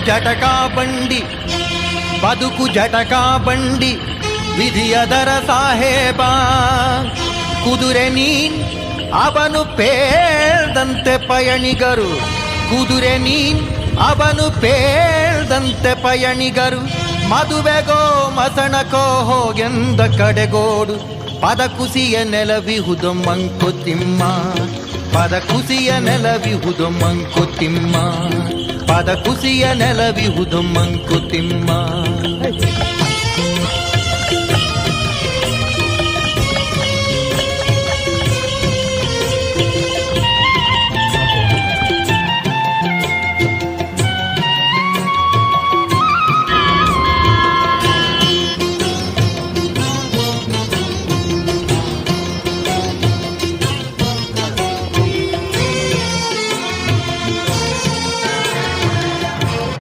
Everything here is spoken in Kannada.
ಜಟಕಾ ಬಂಡಿ ಬದುಕು ಜಟಕಾ ಬಂಡಿ ವಿಧಿಯದರ ಸಾಹೇಬ ಕುದುರೆ ನೀನ್ ಅವನು ಪೇಳ್ದಂತೆ ಪಯಣಿಗರು ಕುದುರೆ ನೀನ್ ಅವನು ಪೇಳ್ದಂತೆ ಪಯಣಿಗರು ಮದುವೆಗೋ ಮಸಣಕೋ ಹೋಗೆಂದ ಕಡೆಗೋಡು ಪದ ಕುಸಿಯ ನೆಲವಿಹುದು ಮಂಕುತಿಮ್ಮ ಪದ ಕುಸಿಯ ನೆಲವಿಹುದು ಮಂಕುತಿಮ್ಮ ಪದ ಕುಸಿಯ ನೆಲವಿಹುದು ಮಂಕುತಿಮ್ಮ